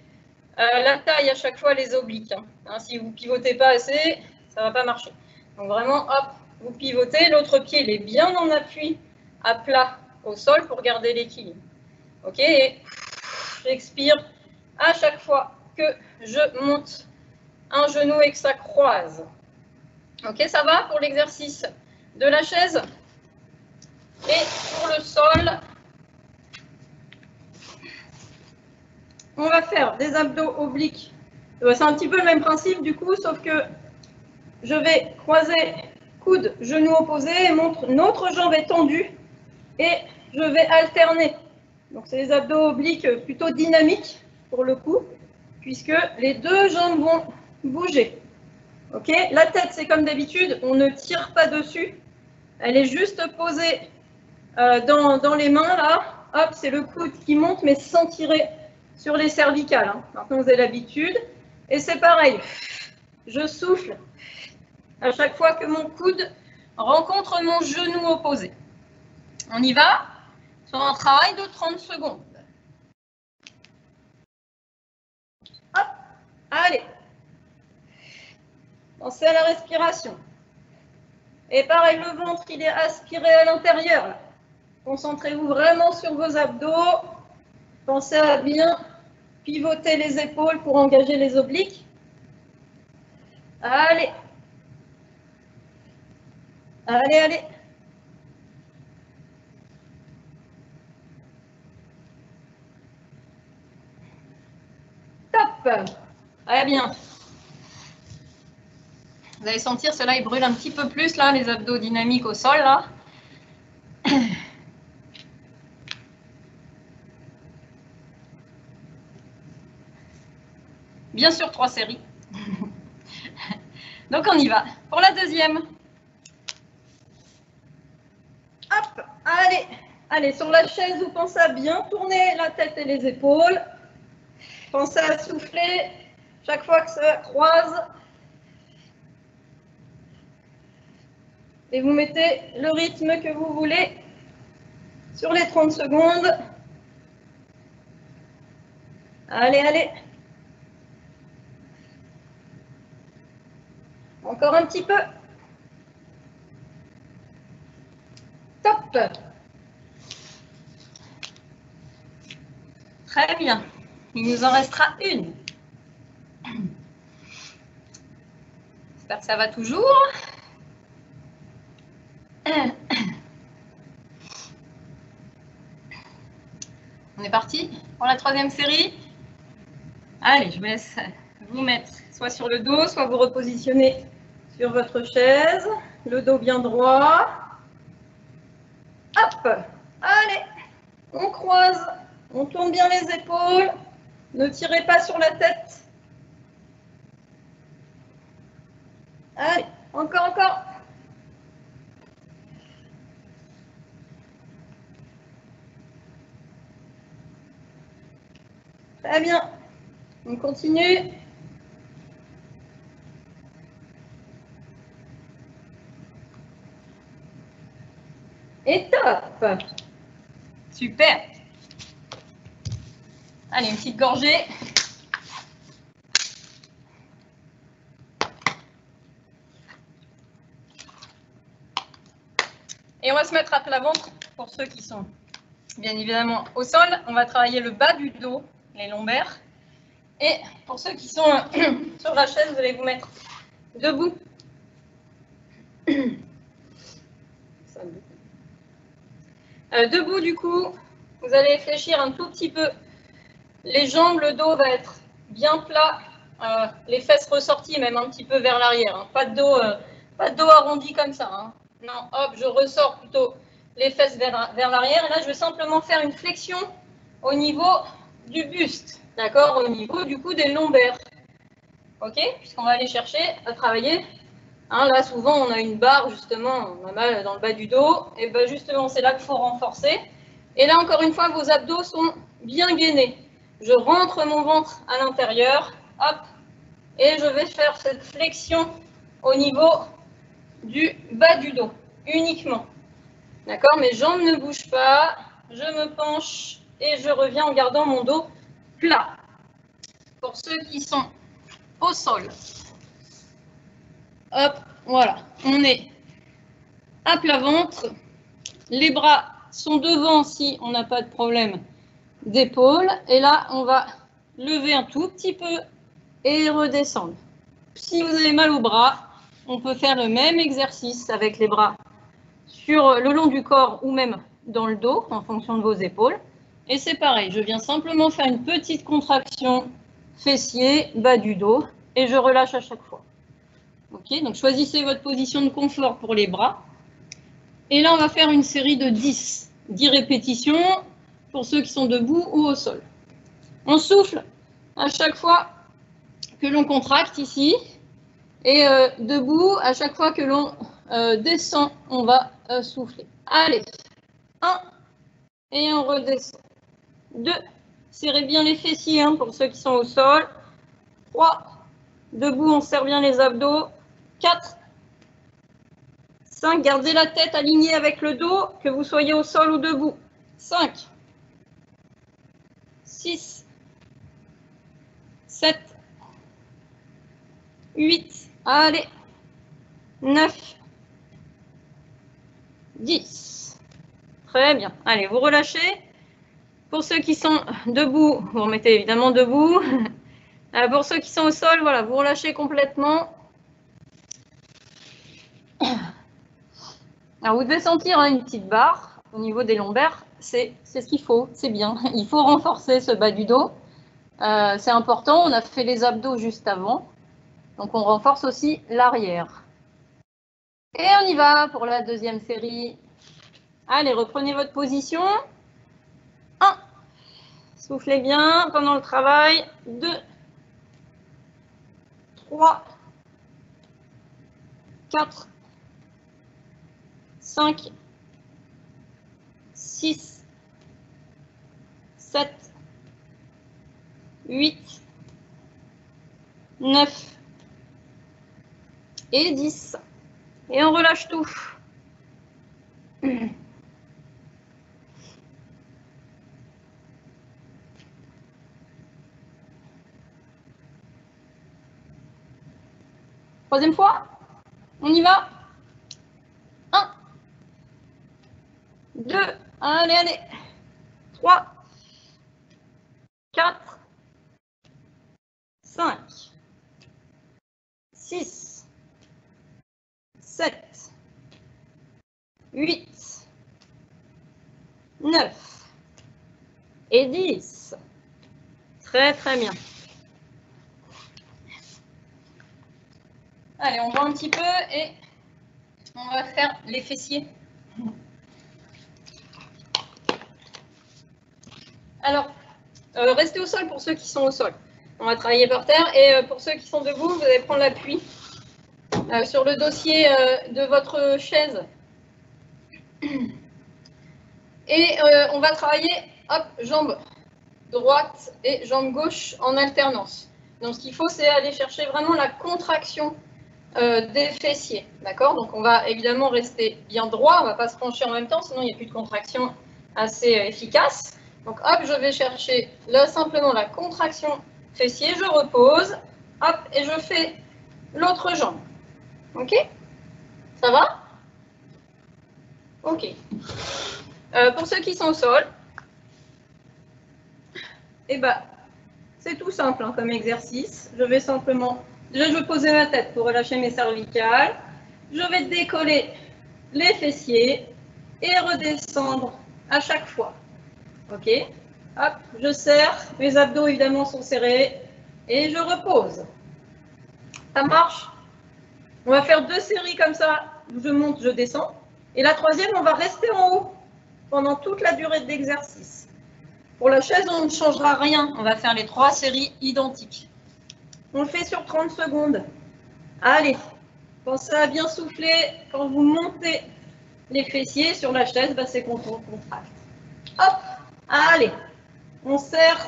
la taille à chaque fois, les obliques. Si vous ne pivotez pas assez, ça ne va pas marcher. Donc vraiment, hop, vous pivotez. L'autre pied, il est bien en appui à plat au sol pour garder l'équilibre. Ok, et j'expire à chaque fois que je monte un genou et que ça croise. Ok, ça va pour l'exercice de la chaise. Et pour le sol, on va faire des abdos obliques. C'est un petit peu le même principe du coup, sauf que je vais croiser coude, genou opposé, et notre jambe est tendue et je vais alterner. Donc c'est des abdos obliques plutôt dynamiques pour le coup, puisque les deux jambes vont bouger. Ok, la tête, c'est comme d'habitude, on ne tire pas dessus. Elle est juste posée dans les mains, là. Hop, c'est le coude qui monte, mais sans tirer sur les cervicales. Maintenant, vous avez l'habitude. Et c'est pareil. Je souffle à chaque fois que mon coude rencontre mon genou opposé. On y va sur un travail de 30 secondes. Hop, allez. Pensez à la respiration. Et pareil, le ventre, il est aspiré à l'intérieur. Concentrez-vous vraiment sur vos abdos. Pensez à bien pivoter les épaules pour engager les obliques. Allez. Allez, allez. Top. Très bien. Vous allez sentir, cela il brûle un petit peu plus, là, les abdos dynamiques au sol, là. Bien sûr, 3 séries. Donc, on y va. Pour la deuxième. Hop, allez. Allez, sur la chaise, vous pensez à bien tourner la tête et les épaules. Pensez à souffler chaque fois que ça croise. Et vous mettez le rythme que vous voulez sur les 30 secondes. Allez, allez. Encore un petit peu. Top. Très bien. Il nous en restera une. J'espère que ça va toujours. On est parti pour la troisième série. Allez, je vous laisse vous mettre soit sur le dos, soit vous repositionner sur votre chaise. Le dos bien droit. Hop. Allez. On croise. On tourne bien les épaules. Ne tirez pas sur la tête. Allez, encore, encore. Très bien. On continue. Et top. Super. Allez, une petite gorgée. Et on va se mettre à plat ventre pour ceux qui sont bien évidemment au sol. On va travailler le bas du dos, les lombaires. Et pour ceux qui sont sur la chaise, vous allez vous mettre debout. Debout, du coup, vous allez fléchir un tout petit peu les jambes, le dos va être bien plat, les fesses ressorties même un petit peu vers l'arrière. Hein. Pas de dos arrondi comme ça. Hein. Non, hop, je ressors plutôt les fesses vers l'arrière. Et là, je vais simplement faire une flexion au niveau du buste, d'accord, au niveau du coup des lombaires. Ok, puisqu'on va aller chercher à travailler. Hein, là, souvent, on a une barre, justement, on a mal dans le bas du dos. Et bien, justement, c'est là qu'il faut renforcer. Et là, encore une fois, vos abdos sont bien gainés. Je rentre mon ventre à l'intérieur, hop, et je vais faire cette flexion au niveau du bas du dos, uniquement. D'accord, mes jambes ne bougent pas, je me penche et je reviens en gardant mon dos plat. Pour ceux qui sont au sol, hop, voilà, on est à plat ventre, les bras sont devant si on n'a pas de problème d'épaule. Et là, on va lever un tout petit peu et redescendre. Si vous avez mal au bras, on peut faire le même exercice avec les bras sur le long du corps ou même dans le dos en fonction de vos épaules. Et c'est pareil, je viens simplement faire une petite contraction fessier, bas du dos et je relâche à chaque fois. Ok, donc choisissez votre position de confort pour les bras. Et là, on va faire une série de 10 répétitions pour ceux qui sont debout ou au sol. On souffle à chaque fois que l'on contracte ici. Et debout, à chaque fois que l'on descend, on va souffler. Allez, 1, et on redescend. 2, serrez bien les fessiers hein, pour ceux qui sont au sol. 3, debout, on serre bien les abdos. 4, 5, gardez la tête alignée avec le dos, que vous soyez au sol ou debout. 5, 6, 7, 8, allez, 9, 10. Très bien. Allez, vous relâchez. Pour ceux qui sont debout, vous remettez évidemment debout. Pour ceux qui sont au sol, voilà, vous relâchez complètement. Alors, vous devez sentir hein, une petite barre au niveau des lombaires. C'est ce qu'il faut, c'est bien. Il faut renforcer ce bas du dos. C'est important. On a fait les abdos juste avant. Donc, on renforce aussi l'arrière. Et on y va pour la deuxième série. Allez, reprenez votre position. 1. Soufflez bien pendant le travail. 2. 3. 4. 5. 6. 7. 8. 9. Et 10. Et on relâche tout. Troisième fois. On y va. 1. 2. Allez, allez. 3. 4. 5. 6. 7. 8. 9. Et 10. Très, très bien. Allez, on voit un petit peu et on va faire les fessiers. Alors, restez au sol pour ceux qui sont au sol. On va travailler par terre et pour ceux qui sont debout, vous allez prendre l'appui sur le dossier de votre chaise. Et on va travailler, hop, jambe droite et jambe gauche en alternance. Donc, ce qu'il faut, c'est aller chercher vraiment la contraction des fessiers. D'accord? Donc, on va évidemment rester bien droit. On ne va pas se pencher en même temps, sinon il n'y a plus de contraction assez efficace. Donc, hop, je vais chercher là simplement la contraction fessier. Je repose. Hop, et je fais l'autre jambe. OK? Ça va? OK. Pour ceux qui sont au sol, eh ben, c'est tout simple hein, comme exercice. Je vais simplement, déjà je vais poser ma tête pour relâcher mes cervicales. Je vais décoller les fessiers et redescendre à chaque fois. OK? Hop, je serre, mes abdos évidemment sont serrés et je repose. Ça marche? On va faire 2 séries comme ça, je monte, je descends. Et la troisième, on va rester en haut pendant toute la durée de l'exercice. Pour la chaise, on ne changera rien. On va faire les 3 séries identiques. On le fait sur 30 secondes. Allez, pensez à bien souffler quand vous montez les fessiers sur la chaise, bah, c'est qu'on contracte. Hop, allez, on serre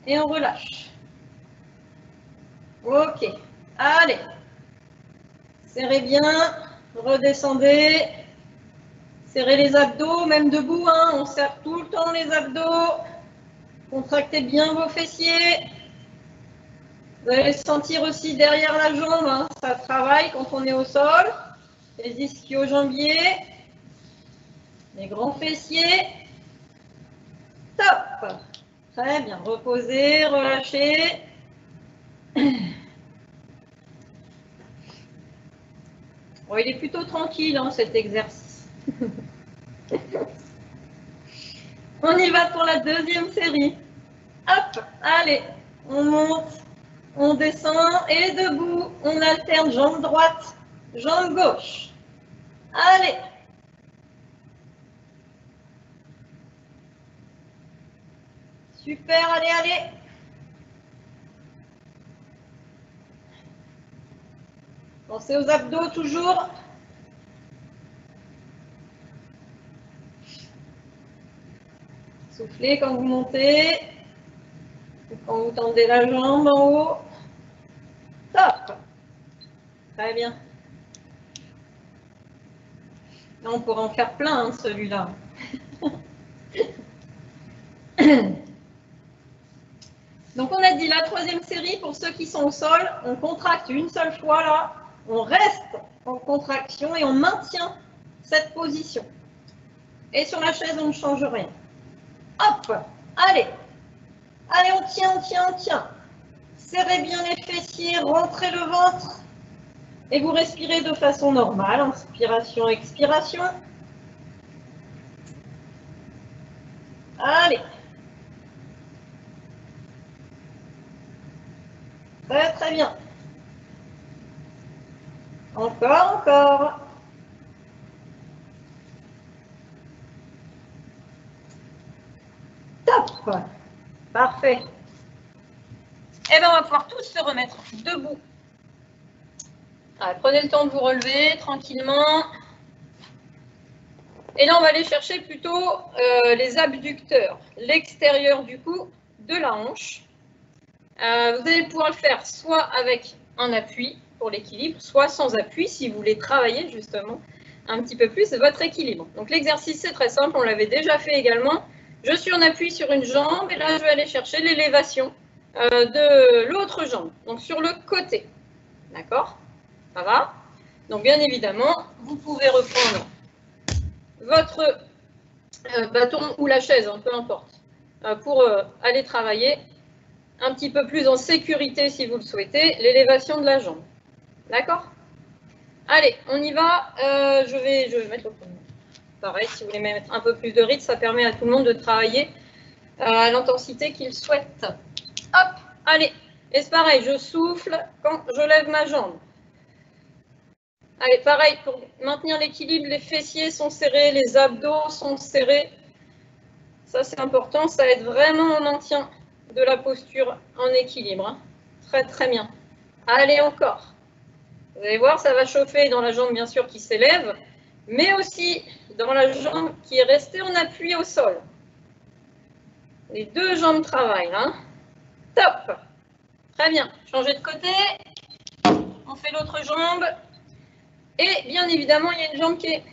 et on relâche. Ok, allez, serrez bien, redescendez. Serrez les abdos, même debout, hein, on serre tout le temps les abdos. Contractez bien vos fessiers. Vous allez sentir aussi derrière la jambe, hein, ça travaille quand on est au sol. Les ischio-jambiers, les grands fessiers. Top! Très bien, reposez, relâchez. Bon, il est plutôt tranquille, hein, cet exercice. On y va pour la deuxième série. Hop, allez, on monte, on descend et debout, on alterne jambe droite, jambe gauche. Allez. Super, allez, allez. Pensez aux abdos toujours. Soufflez quand vous montez. Quand vous tendez la jambe en haut. Top. Très bien. Là, on pourra en faire plein, hein, celui-là. Donc, on a dit la troisième série, pour ceux qui sont au sol, on contracte une seule fois là. On reste en contraction et on maintient cette position. Et sur la chaise, on ne change rien. Hop, allez. Allez, on tient, on tient, on tient. Serrez bien les fessiers, rentrez le ventre. Et vous respirez de façon normale, inspiration, expiration. Allez. Très, très bien. Encore, encore. Top. Parfait. Et bien, on va pouvoir tous se remettre debout. Allez, prenez le temps de vous relever tranquillement. Et là, on va aller chercher plutôt les abducteurs, l'extérieur du cou de la hanche. Vous allez pouvoir le faire soit avec un appui pour l'équilibre, soit sans appui si vous voulez travailler justement un petit peu plus votre équilibre. Donc l'exercice, c'est très simple, on l'avait déjà fait également. Je suis en appui sur une jambe et là, je vais aller chercher l'élévation de l'autre jambe, donc sur le côté. D'accord? Ça va? Donc bien évidemment, vous pouvez reprendre votre bâton ou la chaise, hein, peu importe, pour aller travailler un petit peu plus en sécurité si vous le souhaitez, l'élévation de la jambe. D'accord? Allez, on y va. Je vais mettre le premier. Pareil, si vous voulez mettre un peu plus de rythme, ça permet à tout le monde de travailler à l'intensité qu'il souhaite. Hop, allez. Et c'est pareil, je souffle quand je lève ma jambe. Allez, pareil, pour maintenir l'équilibre, les fessiers sont serrés, les abdos sont serrés. Ça, c'est important, ça aide vraiment au maintien de la posture en équilibre. Hein. Très, très bien. Allez, encore. Vous allez voir, ça va chauffer dans la jambe, bien sûr, qui s'élève, mais aussi dans la jambe qui est restée en appui au sol. Les deux jambes travaillent. Hein. Top. Très bien. Changez de côté. On fait l'autre jambe. Et bien évidemment, il y a une jambe qui est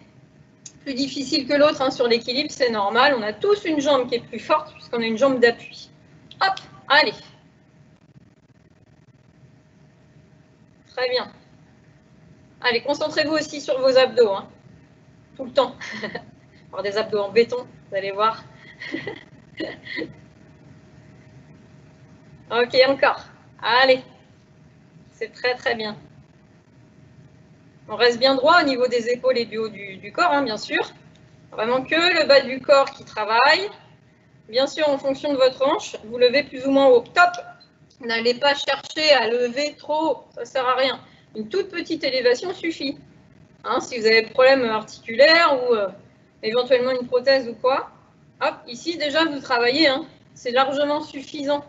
plus difficile que l'autre hein, sur l'équilibre, c'est normal. On a tous une jambe qui est plus forte puisqu'on a une jambe d'appui. Hop, allez. Très bien. Allez, concentrez-vous aussi sur vos abdos, hein, tout le temps. Alors des abdos en béton, vous allez voir. Ok, encore. Allez. C'est très, très bien. On reste bien droit au niveau des épaules et du haut du corps, hein, bien sûr. Vraiment que le bas du corps qui travaille. Bien sûr, en fonction de votre hanche, vous levez plus ou moins haut. Top! N'allez pas chercher à lever trop haut, ça ne sert à rien. Une toute petite élévation suffit. Hein, si vous avez des problèmes articulaires ou éventuellement une prothèse ou quoi, hop, ici déjà vous travaillez, hein, c'est largement suffisant.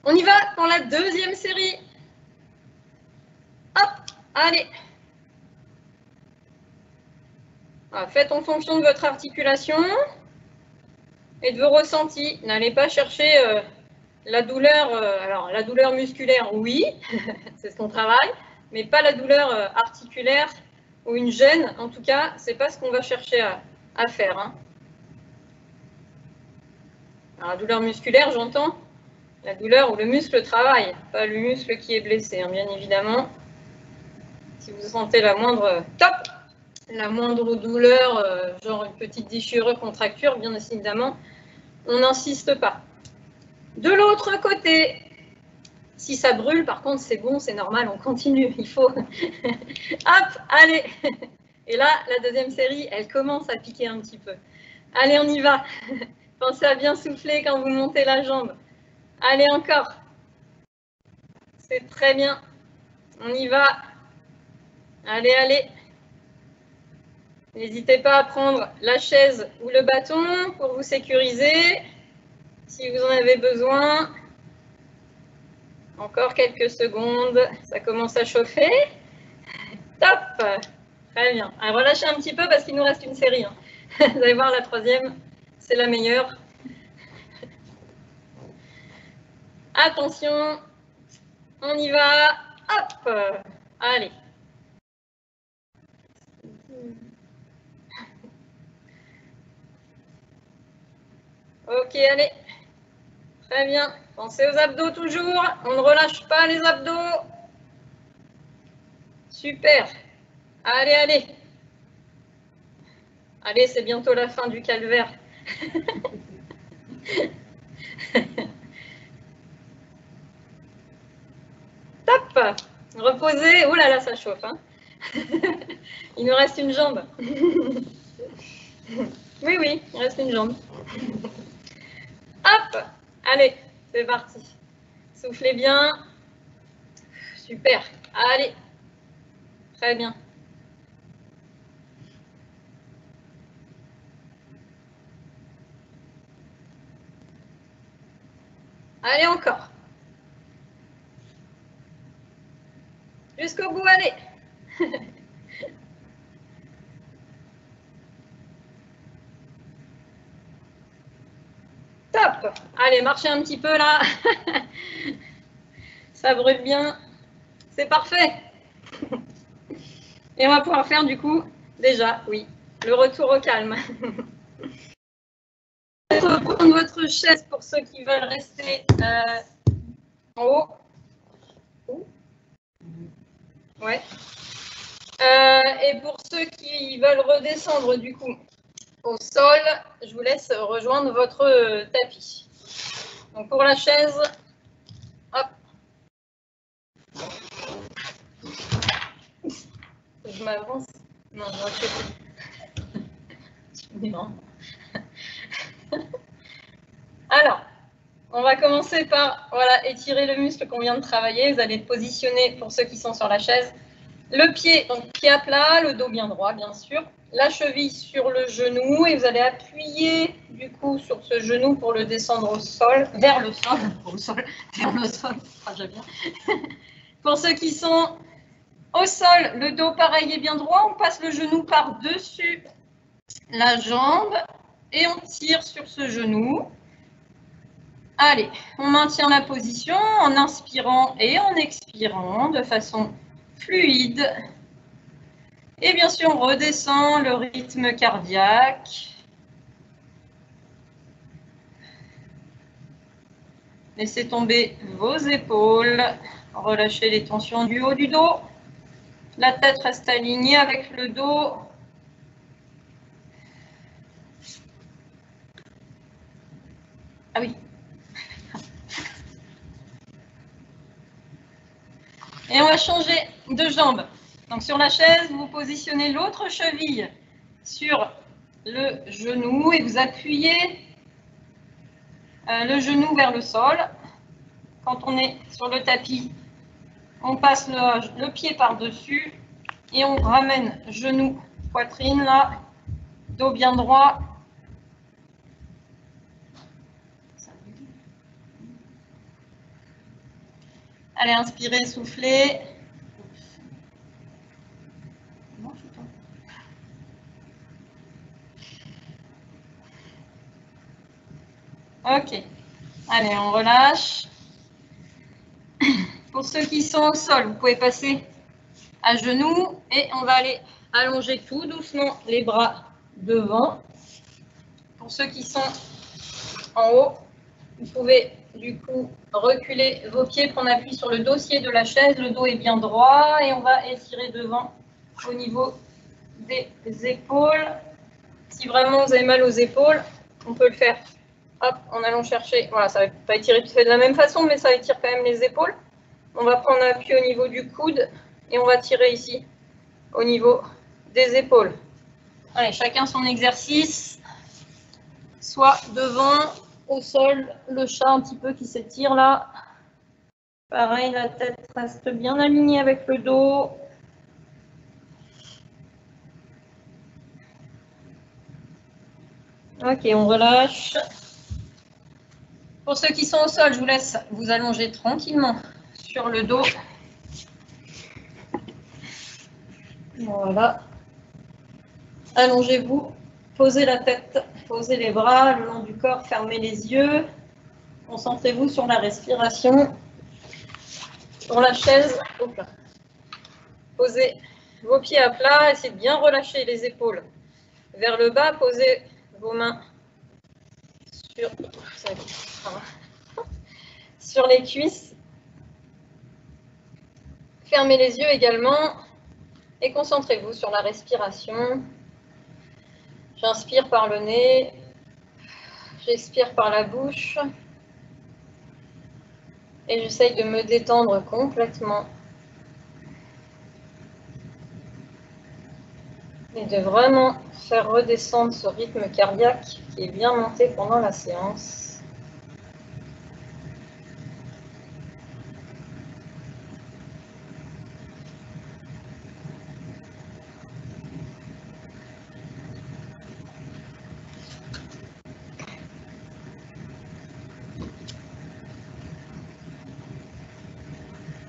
On y va pour la deuxième série. Hop, allez. Voilà, faites en fonction de votre articulation et de vos ressentis. N'allez pas chercher la douleur, alors la douleur musculaire, oui, c'est ce qu'on travaille, mais pas la douleur articulaire ou une gêne. En tout cas, c'est pas ce qu'on va chercher à faire. Hein. Alors, la douleur musculaire, j'entends la douleur où le muscle travaille, pas le muscle qui est blessé, hein, bien évidemment. Si vous sentez la moindre la moindre douleur, genre une petite déchirure, contracture, bien évidemment, on n'insiste pas. De l'autre côté, si ça brûle, par contre, c'est bon, c'est normal, on continue, il faut. Hop, allez. Et là, la deuxième série, elle commence à piquer un petit peu. Allez, on y va. Pensez à bien souffler quand vous montez la jambe. Allez, encore. C'est très bien. On y va. Allez, allez. N'hésitez pas à prendre la chaise ou le bâton pour vous sécuriser, si vous en avez besoin. Encore quelques secondes, ça commence à chauffer. Top! Très bien. Alors, relâchez un petit peu parce qu'il nous reste une série. Hein. Vous allez voir, la troisième, c'est la meilleure. Attention, on y va. Hop! Allez. Ok, allez. Très bien. Pensez aux abdos toujours. On ne relâche pas les abdos. Super. Allez, allez. Allez, c'est bientôt la fin du calvaire. Top. Reposez. Oh là là, ça chauffe. Hein. Il nous reste une jambe. Oui, oui, il reste une jambe. Hop, allez, c'est parti. Soufflez bien. Super. Allez. Très bien. Allez, encore. Jusqu'au bout, allez. Top. Allez, marchez un petit peu là. Ça brûle bien. C'est parfait. Et on va pouvoir faire du coup, déjà, oui, le retour au calme. Reprendre votre chaise pour ceux qui veulent rester en haut. Ouais. Et pour ceux qui veulent redescendre du coup au sol, je vous laisse rejoindre votre tapis. Donc pour la chaise, hop. Je m'avance. Non, je recule. Alors, on va commencer par voilà, étirer le muscle qu'on vient de travailler. Vous allez positionner, pour ceux qui sont sur la chaise, le pied, donc pied à plat, le dos bien droit, bien sûr. La cheville sur le genou et vous allez appuyer du coup sur ce genou pour le descendre au sol, vers le sol, vers le sol, déjà bien. Pour ceux qui sont au sol, le dos pareil et bien droit, on passe le genou par-dessus la jambe et on tire sur ce genou. Allez, on maintient la position en inspirant et en expirant de façon fluide. Et bien sûr, on redescend le rythme cardiaque. Laissez tomber vos épaules. Relâchez les tensions du haut du dos. La tête reste alignée avec le dos. Ah oui. Et on va changer de jambe. Donc sur la chaise, vous positionnez l'autre cheville sur le genou et vous appuyez le genou vers le sol. Quand on est sur le tapis, on passe le pied par-dessus et on ramène genou, poitrine là, dos bien droit. Allez, inspirez, soufflez. Ok. Allez, on relâche. Pour ceux qui sont au sol, vous pouvez passer à genoux et on va aller allonger tout doucement les bras devant. Pour ceux qui sont en haut, vous pouvez du coup reculer vos pieds, prendre appui sur le dossier de la chaise. Le dos est bien droit et on va étirer devant au niveau des épaules. Si vraiment vous avez mal aux épaules, on peut le faire hop, en allant chercher. Voilà, ça ne va pas étirer tout à fait de la même façon, mais ça étire quand même les épaules. On va prendre appui au niveau du coude et on va tirer ici au niveau des épaules. Allez, chacun son exercice. Soit devant, au sol, le chat un petit peu qui s'étire là. Pareil, la tête reste bien alignée avec le dos. Ok, on relâche. Pour ceux qui sont au sol, je vous laisse vous allonger tranquillement sur le dos. Voilà. Allongez-vous, posez la tête, posez les bras le long du corps, fermez les yeux. Concentrez-vous sur la respiration. Sur la chaise, posez vos pieds à plat, essayez de bien relâcher les épaules vers le bas, posez vos mains sur les cuisses. Fermez les yeux également et concentrez-vous sur la respiration. J'inspire par le nez, j'expire par la bouche et j'essaye de me détendre complètement. Et de vraiment faire redescendre ce rythme cardiaque qui est bien monté pendant la séance.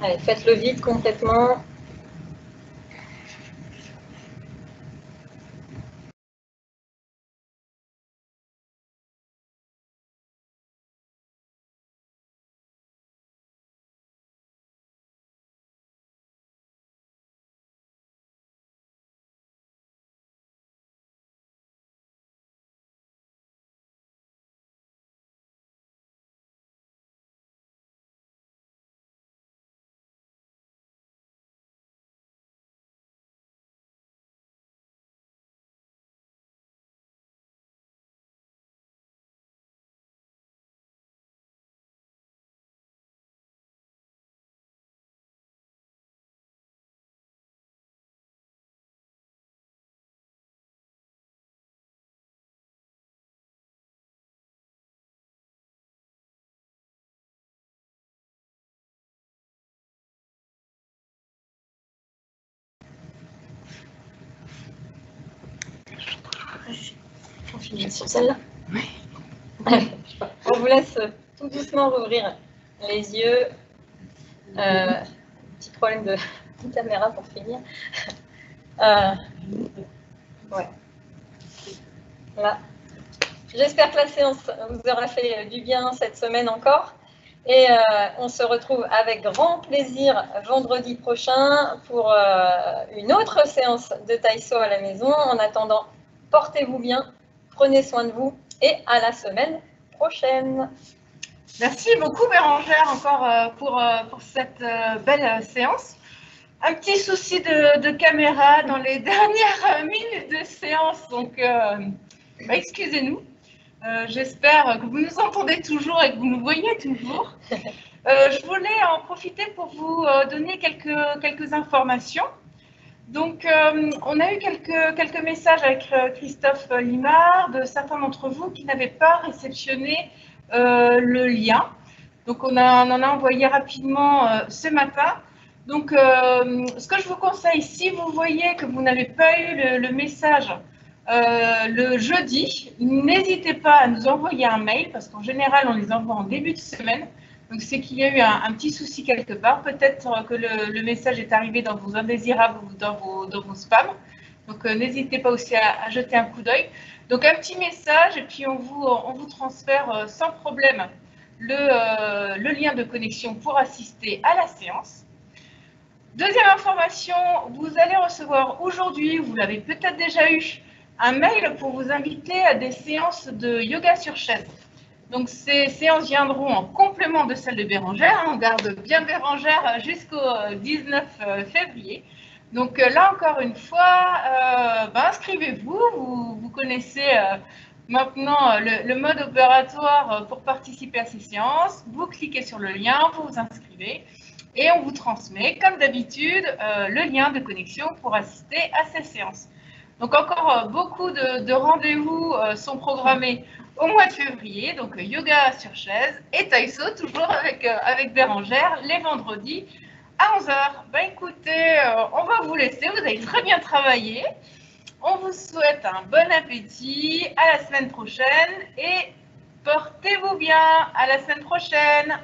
Allez, faites le vide complètement. On finit sur celle-là. Oui. On vous laisse tout doucement rouvrir les yeux. Petit problème de caméra pour finir. Ouais. Là. J'espère que la séance vous aura fait du bien cette semaine encore. Et on se retrouve avec grand plaisir vendredi prochain pour une autre séance de Taïso à la maison. En attendant, portez-vous bien, prenez soin de vous et à la semaine prochaine. Merci beaucoup Bérangère encore pour cette belle séance. Un petit souci de caméra dans les dernières minutes de séance, donc excusez-nous. J'espère que vous nous entendez toujours et que vous nous voyez toujours. Je voulais en profiter pour vous donner quelques informations. Donc, on a eu quelques messages avec Christophe Limard de certains d'entre vous qui n'avaient pas réceptionné le lien. Donc, on en a envoyé rapidement ce matin. Donc, ce que je vous conseille, si vous voyez que vous n'avez pas eu le message le jeudi, n'hésitez pas à nous envoyer un mail parce qu'en général, on les envoie en début de semaine. Donc, c'est qu'il y a eu un petit souci quelque part. Peut-être que le message est arrivé dans vos indésirables ou dans vos spams. Donc, n'hésitez pas aussi à jeter un coup d'œil. Donc, un petit message et puis on vous transfère sans problème le lien de connexion pour assister à la séance. Deuxième information, vous allez recevoir aujourd'hui, vous l'avez peut-être déjà eu, un mail pour vous inviter à des séances de yoga sur chaise. Donc, ces séances viendront en complément de celles de Bérangère. On garde bien Bérangère jusqu'au 19 février. Donc, là, encore une fois, inscrivez-vous. Vous connaissez maintenant le mode opératoire pour participer à ces séances. Vous cliquez sur le lien, vous vous inscrivez et on vous transmet, comme d'habitude, le lien de connexion pour assister à ces séances. Donc, encore beaucoup de rendez-vous sont programmés au mois de février, donc yoga sur chaise et Taïso, toujours avec Bérangère, les vendredis à 11 h. Écoutez, on va vous laisser, vous avez très bien travaillé. On vous souhaite un bon appétit, à la semaine prochaine et portez-vous bien, à la semaine prochaine.